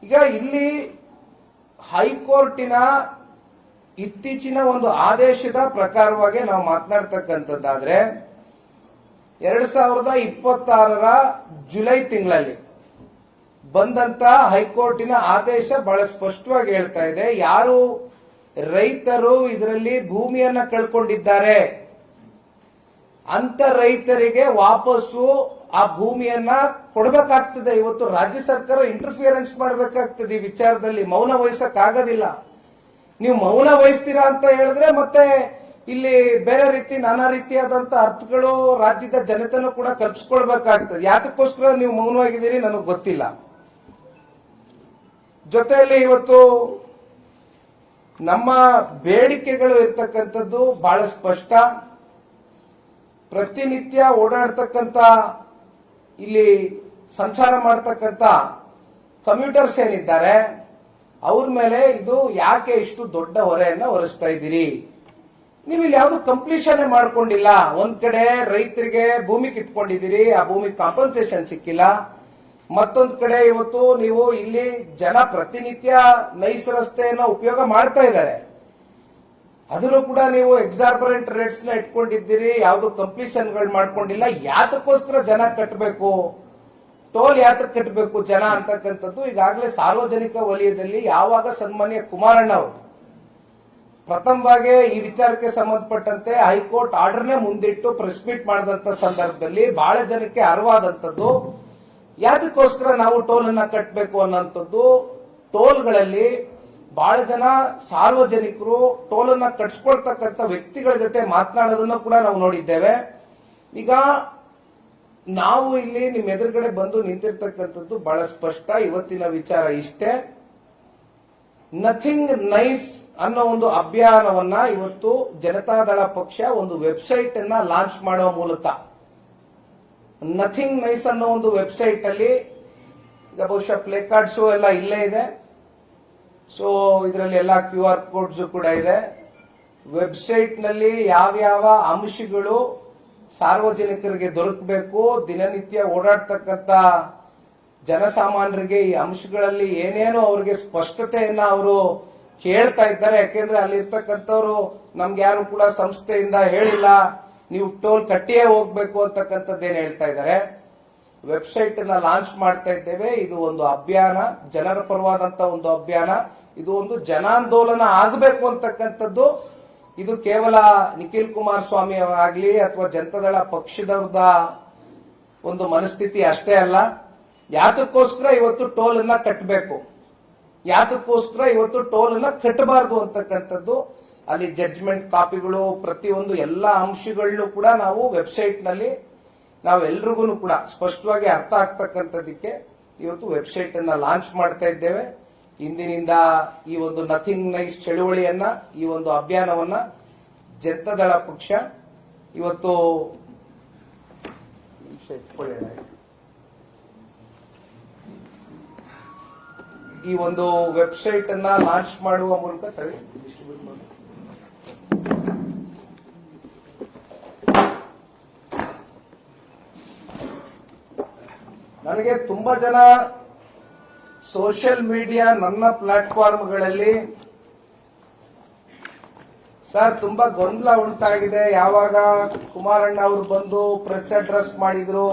ಈಗ ಇಲ್ಲಿ ಹೈಕೋರ್ಟಿನ ಇತ್ತೀಚಿನ ಒಂದು ಆದೇಶದ ಪ್ರಕಾರವಾಗಿ ನಾವು ಮಾತನಾಡ್ತಕ್ಕಂಥದ್ದಾದ್ರೆ 2026 ಜುಲೈ ತಿಂಗಳಲ್ಲಿ ಬಂದಂತ ಹೈಕೋರ್ಟಿನ ಆದೇಶ ಬಹಳ ಸ್ಪಷ್ಟವಾಗಿ ಹೇಳ್ತಾ ಇದೆ, ಯಾರು ರೈತರು ಇದರಲ್ಲಿ ಭೂಮಿಯನ್ನ ಕಳ್ಕೊಂಡಿದ್ದಾರೆ ಅಂತ ರೈತರಿಗೆ ವಾಪಸ್ಸು ಆ ಭೂಮಿಯನ್ನ ಕೊಡಬೇಕಾಗ್ತದೆ. ಇವತ್ತು ರಾಜ್ಯ ಸರ್ಕಾರ ಇಂಟರ್ಫಿಯರೆನ್ಸ್ ಮಾಡಬೇಕಾಗ್ತದೆ ಈ ವಿಚಾರದಲ್ಲಿ. ಮೌನ ವಹಿಸಕ್ಕಾಗೋದಿಲ್ಲ. ನೀವು ಮೌನ ವಹಿಸ್ತೀರಾ ಅಂತ ಹೇಳಿದ್ರೆ ಮತ್ತೆ ಇಲ್ಲಿ ಬೇರೆ ರೀತಿ ನಾನಾ ರೀತಿಯಾದಂತ ಅರ್ಥಗಳು ರಾಜ್ಯದ ಜನತೆನೂ ಕೂಡ ಕಲ್ಪಿಸ್ಕೊಳ್ಬೇಕಾಗ್ತದೆ. ಯಾತಕ್ಕೋಸ್ಕರ ನೀವು ಮೌನವಾಗಿದ್ದೀರಿ ನನಗೆ ಗೊತ್ತಿಲ್ಲ. ಜೊತೆಯಲ್ಲಿ ಇವತ್ತು ನಮ್ಮ ಬೇಡಿಕೆಗಳು ಇರ್ತಕ್ಕಂಥದ್ದು ಬಹಳ ಸ್ಪಷ್ಟ. ಪ್ರತಿನಿತ್ಯ ಓಡಾಡ್ತಕ್ಕಂಥ ಇಲ್ಲಿ ಸಂಚಾರ ಮಾಡತಕ್ಕಂಥ ಕಮ್ಯೂಟರ್ಸ್ ಏನಿದ್ದಾರೆ ಅವ್ರ ಮೇಲೆ ಇದು ಯಾಕೆ ಇಷ್ಟು ದೊಡ್ಡ ಹೊರೆಯನ್ನ ಹೊರಿಸ್ತಾ ಇದ್ದೀರಿ? ನೀವು ಇಲ್ಲಿ ಯಾವ್ದು ಕಂಪ್ಲೀಷನ್ ಮಾಡ್ಕೊಂಡಿಲ್ಲ. ಒಂದ್ ಕಡೆ ರೈತರಿಗೆ ಭೂಮಿ ಕಿತ್ಕೊಂಡಿದ್ದೀರಿ, ಆ ಭೂಮಿ ಕಾಂಪನ್ಸೇಷನ್ ಸಿಕ್ಕಿಲ್ಲ. ಮತ್ತೊಂದ್ ಕಡೆ ಇವತ್ತು ನೀವು ಇಲ್ಲಿ ಜನ ಪ್ರತಿನಿತ್ಯ ನೈಸ್ ರಸ್ತೆಯನ್ನ ಉಪಯೋಗ ಮಾಡ್ತಾ ಇದ್ದಾರೆ, ಅದನ್ನು ಕೂಡ ನೀವು ಎಕ್ಸಾರ್ಬರೆಂಟ್ ರೇಟ್ಸ್ ನ ಇಟ್ಕೊಂಡಿದ್ದೀರಿ, ಯಾವ್ದು ಕಂಪ್ಲೀಷನ್ಗಳು ಮಾಡ್ಕೊಂಡಿಲ್ಲ. ಯಾತಕ್ಕೋಸ್ಕರ ಜನ ಕಟ್ಟಬೇಕು, ಟೋಲ್ ಯಾತಕ್ಕೆ ಕಟ್ಟಬೇಕು ಜನ ಅಂತಕ್ಕಂಥದ್ದು ಈಗಾಗಲೇ ಸಾರ್ವಜನಿಕ ವಲಯದಲ್ಲಿ ಯಾವಾಗ ಸನ್ಮಾನ್ಯ ಕುಮಾರಣ್ಣ ಅವರು ಪ್ರಥಮವಾಗಿ ಈ ವಿಚಾರಕ್ಕೆ ಸಂಬಂಧಪಟ್ಟಂತೆ ಹೈಕೋರ್ಟ್ ಆರ್ಡರ್ನೇ ಮುಂದಿಟ್ಟು ಪ್ರೆಸ್ ಮೀಟ್ ಮಾಡಿದಂತ ಸಂದರ್ಭದಲ್ಲಿ ಬಹಳ ಜನಕ್ಕೆ ಅರಿವಾದಂಥದ್ದು ಯಾತಕ್ಕೋಸ್ಕರ ನಾವು ಟೋಲ್ ಅನ್ನ ಕಟ್ಟಬೇಕು ಅನ್ನೋಂಥದ್ದು. ಟೋಲ್ಗಳಲ್ಲಿ ಬಹಳ ಜನ ಸಾರ್ವಜನಿಕರು ಟೋಲ್ ಅನ್ನ ಕಟ್ಸ್ಕೊಳ್ತಕ್ಕಂಥ ವ್ಯಕ್ತಿಗಳ ಜೊತೆ ಮಾತನಾಡೋದನ್ನು ಕೂಡ ನಾವು ನೋಡಿದ್ದೇವೆ. ಈಗ ನಾವು ಇಲ್ಲಿ ನಿಮ್ಮ ಎದುರುಗಡೆ ಬಂದು ನಿಂತಿರ್ತಕ್ಕಂಥದ್ದು ಬಹಳ ಸ್ಪಷ್ಟ. ಇವತ್ತಿನ ವಿಚಾರ ಇಷ್ಟೇ, ನಥಿಂಗ್ ನೈಸ್ ಅನ್ನೋ ಒಂದು ಅಭಿಯಾನವನ್ನ ಇವತ್ತು ಜನತಾದಳ ಪಕ್ಷ ಒಂದು ವೆಬ್ಸೈಟ್ ಅನ್ನ ಲಾಂಚ್ ಮಾಡುವ ಮೂಲಕ, ನಥಿಂಗ್ ನೈಸ್ ಅನ್ನೋ ಒಂದು ವೆಬ್ಸೈಟ್ ಅಲ್ಲಿ ಈಗ ಬಹುಶಃ ಪ್ಲೇ ಕಾರ್ಡ್ಸ್ ಎಲ್ಲ ಇಲ್ಲೇ ಇದೆ. ಸೊ ಇದರಲ್ಲಿ ಎಲ್ಲ QR ಕೋಡ್ಸ್ ಕೂಡ ಇದೆ. ವೆಬ್ಸೈಟ್ ನಲ್ಲಿ ಯಾವ್ಯಾವ ಅಂಶಗಳು ಸಾರ್ವಜನಿಕರಿಗೆ ದೊರಕಬೇಕು, ದಿನನಿತ್ಯ ಓಡಾಡ್ತಕ್ಕಂಥ ಜನಸಾಮಾನ್ಯರಿಗೆ ಈ ಅಂಶಗಳಲ್ಲಿ ಏನೇನು ಅವ್ರಿಗೆ ಸ್ಪಷ್ಟತೆಯನ್ನ ಅವರು ಕೇಳ್ತಾ ಇದ್ದಾರೆ. ಯಾಕೆಂದ್ರೆ ಅಲ್ಲಿರ್ತಕ್ಕಂಥವ್ರು ನಮ್ಗೆ ಯಾರು ಕೂಡ ಸಂಸ್ಥೆಯಿಂದ ಹೇಳಿಲ್ಲ ನೀವು ಟೋಲ್ ಕಟ್ಟಿಯೇ ಹೋಗ್ಬೇಕು ಅಂತಕ್ಕಂಥದ್ದೇನು ಹೇಳ್ತಾ ಇದ್ದಾರೆ. ವೆಬ್ಸೈಟ್ ಅನ್ನ ಲಾಂಚ್ ಮಾಡ್ತಾ ಇದ್ದೇವೆ. ಇದು ಒಂದು ಅಭಿಯಾನ, ಜನರ ಪರವಾದಂತ ಒಂದು ಅಭಿಯಾನ. ಇದು ಒಂದು ಜನಾಂದೋಲನ ಆಗಬೇಕು ಅಂತಕ್ಕಂಥದ್ದು. ಇದು ಕೇವಲ ನಿಖಿಲ್ ಕುಮಾರಸ್ವಾಮಿ ಆಗಲಿ ಅಥವಾ ಜನತಾದಳ ಪಕ್ಷದವ್ರದ ಒಂದು ಮನಸ್ಥಿತಿ ಅಷ್ಟೇ ಅಲ್ಲ. ಯಾತಕ್ಕೋಸ್ಕರ ಇವತ್ತು ಟೋಲ್ ಅನ್ನ ಕಟ್ಟಬೇಕು, ಯಾತಕ್ಕೋಸ್ಕರ ಇವತ್ತು ಟೋಲ್ ಅನ್ನ ಕಟ್ಟಬಾರದು ಅಂತಕ್ಕಂಥದ್ದು ಅಲ್ಲಿ ಜಡ್ಜ್ಮೆಂಟ್ ಕಾಪಿಗಳು ಪ್ರತಿಯೊಂದು ಎಲ್ಲ ಅಂಶಗಳನ್ನು ಕೂಡ ನಾವು ವೆಬ್ಸೈಟ್ ನಲ್ಲಿ ನಾವೆಲ್ರಿಗೂ ಕೂಡ ಸ್ಪಷ್ಟವಾಗಿ ಅರ್ಥ ಆಗ್ತಕ್ಕಂಥದ್ದಕ್ಕೆ ಇವತ್ತು ವೆಬ್ಸೈಟ್ ಅನ್ನ ಲಾಂಚ್ ಮಾಡ್ತಾ ಇದ್ದೇವೆ. ಇಂದಿನಿಂದ ಈ ಒಂದು ನಥಿಂಗ್ ನೈಸ್ ಚಳುವಳಿಯನ್ನ, ಈ ಒಂದು ಅಭಿಯಾನವನ್ನ ಜನತಾದಳ ಪಕ್ಷ ಇವತ್ತು ಈ ಒಂದು ವೆಬ್ಸೈಟ್ ಅನ್ನ ಲಾಂಚ್ ಮಾಡುವ ಮೂಲಕ ನನಗೆ ತುಂಬಾ ಜನ ಸೋಷಿಯಲ್ ಮೀಡಿಯಾ ನನ್ನ ಪ್ಲಾಟ್ಫಾರ್ಮ್ಗಳಲ್ಲಿ ಸರ್ ತುಂಬಾ ಗೊಂದಲ ಉಂಟಾಗಿದೆ, ಯಾವಾಗ ಕುಮಾರಣ್ಣ ಅವರು ಬಂದು ಪ್ರೆಸ್ ಅಡ್ರೆಸ್ ಮಾಡಿದ್ರು,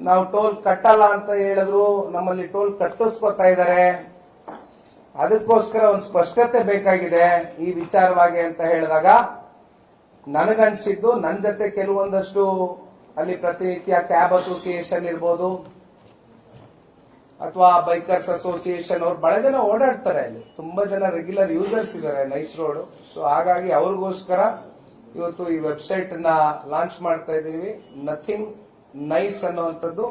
ನಾವು ಟೋಲ್ ಕಟ್ಟಲ್ಲ ಅಂತ ಹೇಳಿದ್ರು, ನಮ್ಮಲ್ಲಿ ಟೋಲ್ ಕಟ್ಟಿಸ್ಕೊತಾ ಇದ್ದಾರೆ, ಅದಕ್ಕೋಸ್ಕರ ಒಂದು ಸ್ಪಷ್ಟತೆ ಬೇಕಾಗಿದೆ ಈ ವಿಚಾರವಾಗಿ ಅಂತ ಹೇಳಿದಾಗ ನನಗನ್ಸಿದ್ದು, ನನ್ನ ಜೊತೆ ಕೆಲವೊಂದಷ್ಟು ಅಲ್ಲಿ ಪ್ರತಿನಿತ್ಯ ಕ್ಯಾಬ್ ಅಸೋಸಿಯೇಷನ್ ಇರ್ಬೋದು ಅಥವಾ ಬೈಕರ್ಸ್ ಅಸೋಸಿಯೇಷನ್ ಅವ್ರು ಬಹಳ ಜನ ಓಡಾಡ್ತಾರೆ, ಅಲ್ಲಿ ತುಂಬಾ ಜನ ರೆಗ್ಯುಲರ್ ಯೂಸರ್ಸ್ ಇದ್ದಾರೆ ನೈಸ್ ರೋಡ್. ಸೊ ಹಾಗಾಗಿ ಅವ್ರಿಗೋಸ್ಕರ ಇವತ್ತು ಈ ವೆಬ್ಸೈಟ್ ಅನ್ನ ಲಾಂಚ್ ಮಾಡ್ತಾ ಇದ್ದೀವಿ. ನಥಿಂಗ್ ನೈಸ್ ಅನ್ನುವಂಥದ್ದು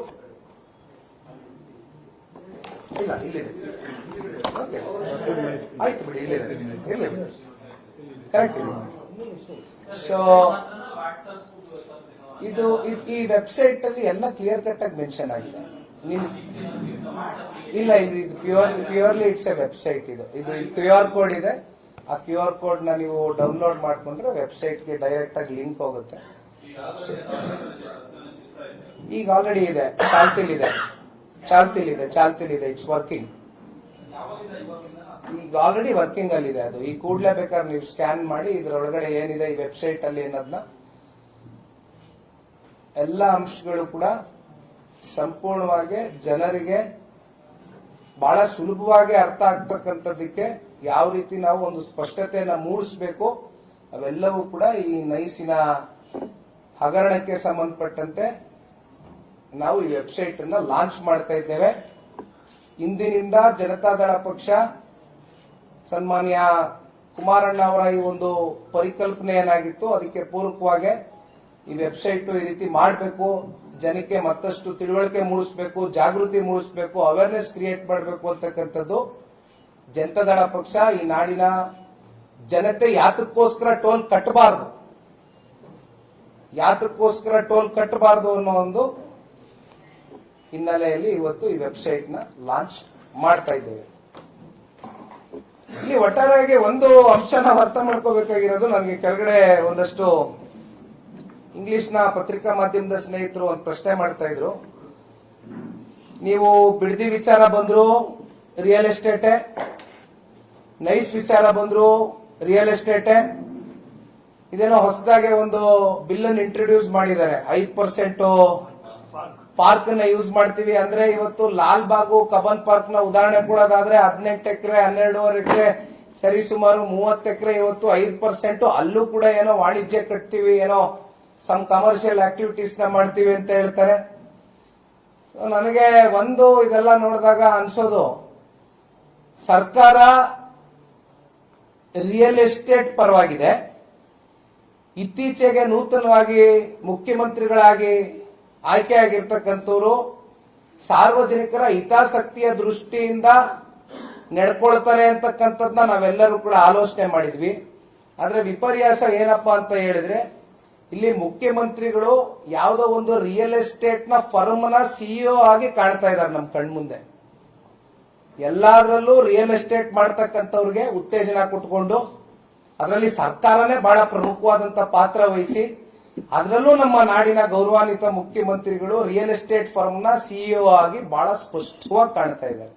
ಇಲ್ಲ ಇಲ್ಲಿದೆ, ಆಯ್ತು ಬಿಡಿ, ಇಲ್ಲಿದೆ, ಇಲ್ಲಿದೆ, ಕರೆಕ್ಟ್ ಇದೆ. ಸೊ ಇದು ಈ ವೆಬ್ಸೈಟ್ ಅಲ್ಲಿ ಎಲ್ಲ ಕ್ಲಿಯರ್ ಕಟ್ ಆಗಿ ಮೆನ್ಷನ್ ಆಗಿದೆ. ಇಲ್ಲ, ಇದು ಪ್ಯೂರ್ಲಿ ಇಟ್ಸ್ ಎ ವೆಬ್ಸೈಟ್. ಇದು QR ಕೋಡ್ ಇದೆ. ಆ QR ಕೋಡ್ ನ ನೀವು ಡೌನ್ಲೋಡ್ ಮಾಡ್ಕೊಂಡ್ರೆ ವೆಬ್ಸೈಟ್ಗೆ ಡೈರೆಕ್ಟ್ ಆಗಿ ಲಿಂಕ್ ಹೋಗುತ್ತೆ. ಈಗ ಆಲ್ರೆಡಿ ಇದೆ, ಚಾಲ್ತಿಲಿದೆ, ಇಟ್ಸ್ ವರ್ಕಿಂಗ್. ಈಗ ಆಲ್ರೆಡಿ ವರ್ಕಿಂಗ್ ಅಲ್ಲಿ ಇದೆ ಅದು. ಈ ಕೂಡಲೇ ಬೇಕಾದ್ರೆ ನೀವು ಸ್ಕ್ಯಾನ್ ಮಾಡಿ ಇದರೊಳಗಡೆ ಏನಿದೆ ಈ ವೆಬ್ಸೈಟ್ ಅಲ್ಲಿ ಅನ್ನೋದನ್ನ ಎಲ್ಲ ಅಂಶಗಳು ಕೂಡ ಸಂಪೂರ್ಣವಾಗಿ ಜನರಿಗೆ ಬಹಳ ಸುಲಭವಾಗಿ ಅರ್ಥ ಆಗ್ತಕ್ಕಂಥದ್ದಕ್ಕೆ ಯಾವ ರೀತಿ ನಾವು ಒಂದು ಸ್ಪಷ್ಟತೆಯನ್ನ ಮೂಡಿಸಬೇಕು ಅವೆಲ್ಲವೂ ಕೂಡ ಈ ನೈಸಿನ ಹಗರಣಕ್ಕೆ ಸಂಬಂಧಪಟ್ಟಂತೆ ನಾವು ಈ ವೆಬ್ಸೈಟ್ ಅನ್ನ ಲಾಂಚ್ ಮಾಡ್ತಾ ಇದ್ದೇವೆ. ಇಂದಿನಿಂದ ಜನತಾದಳ ಪಕ್ಷ ಸನ್ಮಾನ್ಯ ಕುಮಾರಣ್ಣ ಅವರ ಈ ಒಂದು ಪರಿಕಲ್ಪನೆ ಏನಾಗಿತ್ತು ಅದಕ್ಕೆ ಪೂರಕವಾಗಿ ಈ ವೆಬ್ಸೈಟ್ ಈ ರೀತಿ ಮಾಡಬೇಕು, ಜನಕ್ಕೆ ಮತ್ತಷ್ಟು ತಿಳುವಳಿಕೆ ಮೂಡಿಸಬೇಕು, ಜಾಗೃತಿ ಮೂಡಿಸಬೇಕು, ಅವೇರ್ನೆಸ್ ಕ್ರಿಯೇಟ್ ಮಾಡಬೇಕು ಅಂತಕ್ಕಂಥದ್ದು ಜನತಾದಳ ಪಕ್ಷ ಈ ನಾಡಿನ ಜನತೆ ಯಾತಕ್ಕೋಸ್ಕರ ಟೋಲ್ ಕಟ್ಟಬಾರದು ಅನ್ನೋ ಒಂದು ಹಿನ್ನೆಲೆಯಲ್ಲಿ ಇವತ್ತು ಈ ವೆಬ್ಸೈಟ್ ನ ಲಾಂಚ್ ಮಾಡ್ತಾ ಇದ್ದೇವೆ. ಇಲ್ಲಿ ಒಟ್ಟಾರೆಯಾಗಿ ಒಂದು ಅಂಶ ನಾವು ಅರ್ಥ ಮಾಡ್ಕೋಬೇಕಾಗಿರೋದು, ನನಗೆ ಕೆಳಗಡೆ ಒಂದಷ್ಟು ಇಂಗ್ಲಿಷ್ನ ಪತ್ರಿಕಾ ಮಾಧ್ಯಮದ ಸ್ನೇಹಿತರು ಒಂದು ಪ್ರಶ್ನೆ ಮಾಡ್ತಾ ಇದ್ರು. ನೀವು ಬಿಡದಿ ವಿಚಾರ ಬಂದ್ರು ರಿಯಲ್ ಎಸ್ಟೇಟೆ, ನೈಸ್ ವಿಚಾರ ಬಂದ್ರು ರಿಯಲ್ ಎಸ್ಟೇಟೆ, ಇದೇನೋ ಹೊಸದಾಗಿ ಒಂದು ಬಿಲ್ ಅನ್ನು ಇಂಟ್ರೊಡ್ಯೂಸ್ ಮಾಡಿದ್ದಾರೆ. 5% ಪಾರ್ಕ್ ನ ಯೂಸ್ ಮಾಡ್ತೀವಿ ಅಂದ್ರೆ, ಇವತ್ತು ಲಾಲ್ ಬಾಗು ಕಬನ್ ಪಾರ್ಕ್ ನ ಉದಾಹರಣೆ ಕೊಡೋದಾದ್ರೆ 18 ಎಕರೆ 12.5 ಎಕರೆ ಸರಿ ಸುಮಾರು 30 ಎಕರೆ ಇವತ್ತು 5%. ಅಲ್ಲೂ ಕೂಡ ಏನೋ ವಾಣಿಜ್ಯ ಕಟ್ತೀವಿ, ಏನೋ ಸಮ್ ಕಮರ್ಷಿಯಲ್ ಆಕ್ಟಿವಿಟೀಸ್ ನ ಮಾಡ್ತೀವಿ ಅಂತ ಹೇಳ್ತಾರೆ. ನನಗೆ ಒಂದು ಇದೆಲ್ಲ ನೋಡಿದಾಗ ಅನ್ಸೋದು, ಸರ್ಕಾರ ರಿಯಲ್ ಎಸ್ಟೇಟ್ ಪರವಾಗಿದೆ. ಇತ್ತೀಚೆಗೆ ನೂತನವಾಗಿ ಮುಖ್ಯಮಂತ್ರಿಗಳಾಗಿ ಆಯ್ಕೆಯಾಗಿರ್ತಕ್ಕಂಥವ್ರು ಸಾರ್ವಜನಿಕರ ಹಿತಾಸಕ್ತಿಯ ದೃಷ್ಟಿಯಿಂದ ನಡ್ಕೊಳ್ತಾರೆ ಅಂತಕ್ಕಂಥದ್ದನ್ನ ನಾವೆಲ್ಲರೂ ಕೂಡ ಆಲೋಚನೆ ಮಾಡಿದ್ವಿ. ಆದ್ರೆ ವಿಪರ್ಯಾಸ ಏನಪ್ಪಾ ಅಂತ ಹೇಳಿದ್ರೆ, ಇಲ್ಲಿ ಮುಖ್ಯಮಂತ್ರಿಗಳು ಯಾವುದೋ ಒಂದು ರಿಯಲ್ ಎಸ್ಟೇಟ್ ನ ಫರ್ಮ್ ನ ಸಿಇಒ ಆಗಿ ಕಾಣ್ತಾ ಇದ್ದಾರೆ ನಮ್ಮ ಕಣ್ಮುಂದೆ. ಎಲ್ಲಾದ್ರಲ್ಲೂ ರಿಯಲ್ ಎಸ್ಟೇಟ್ ಮಾಡ್ತಕ್ಕಂಥವ್ರಿಗೆ ಉತ್ತೇಜನ ಕೊಟ್ಕೊಂಡು ಅದರಲ್ಲಿ ಸರ್ಕಾರನೇ ಬಹಳ ಪ್ರಮುಖವಾದಂತಹ ಪಾತ್ರ ವಹಿಸಿ, ಅದರಲ್ಲೂ ನಮ್ಮ ನಾಡಿನ ಗೌರವಾನ್ವಿತ ಮುಖ್ಯಮಂತ್ರಿಗಳು ರಿಯಲ್ ಎಸ್ಟೇಟ್ ಫರ್ಮ್ ನ ಸಿಇಒ ಆಗಿ ಬಹಳ ಸ್ಪಷ್ಟವಾಗಿ ಕಾಣ್ತಾ ಇದ್ದಾರೆ.